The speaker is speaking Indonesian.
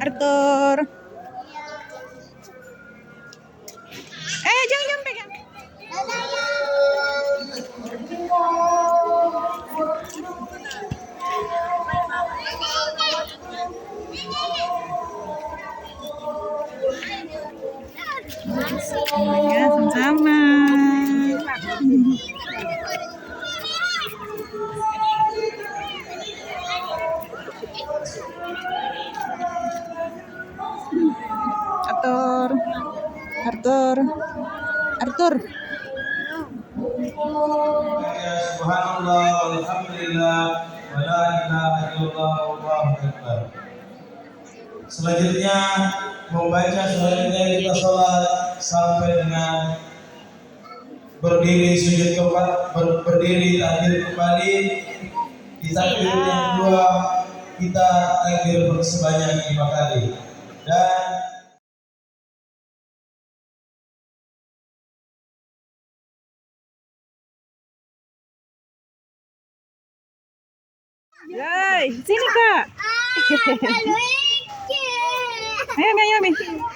Arthur. Jangan pegang. Ya, sama-sama. Arthur. Arthur. Arthur. Subhanallah, alhamdulillah, wa la ilaha illallah, wallahu akbar. Selanjutnya kita sholat sampai dengan berdiri sujud keempat, berdiri takbir kembali. Di takbir yang kedua kita takbir sebanyak 5 kali. Dan Yay, sini Kak. Ayo, ayo, ayo.